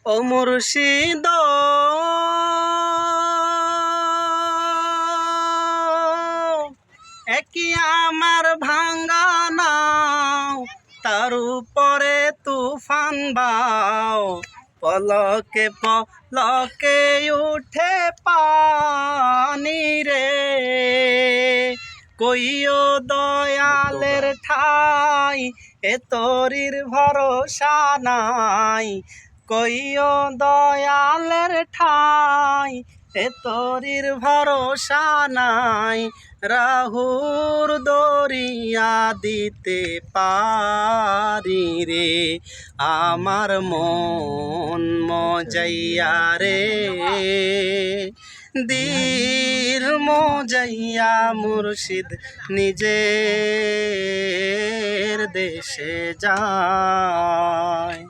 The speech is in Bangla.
ও মুর্শিদ একই আমার ভাঙ্গা নাও, তার উপরে তুফান বাও, পলকে পলকে উঠে পানি রে। কইও দয়ালের ঠাই এ তরির ভরসা নাই, কইও দয়ালের ঠাই এ তরির ভরসা নাই। রাহুর দরিয়া দিতে পারি রে, আমার মন মজাইয়া রে, দিল মজাইয়া মুর্শিদ নিজের দেশে যায়।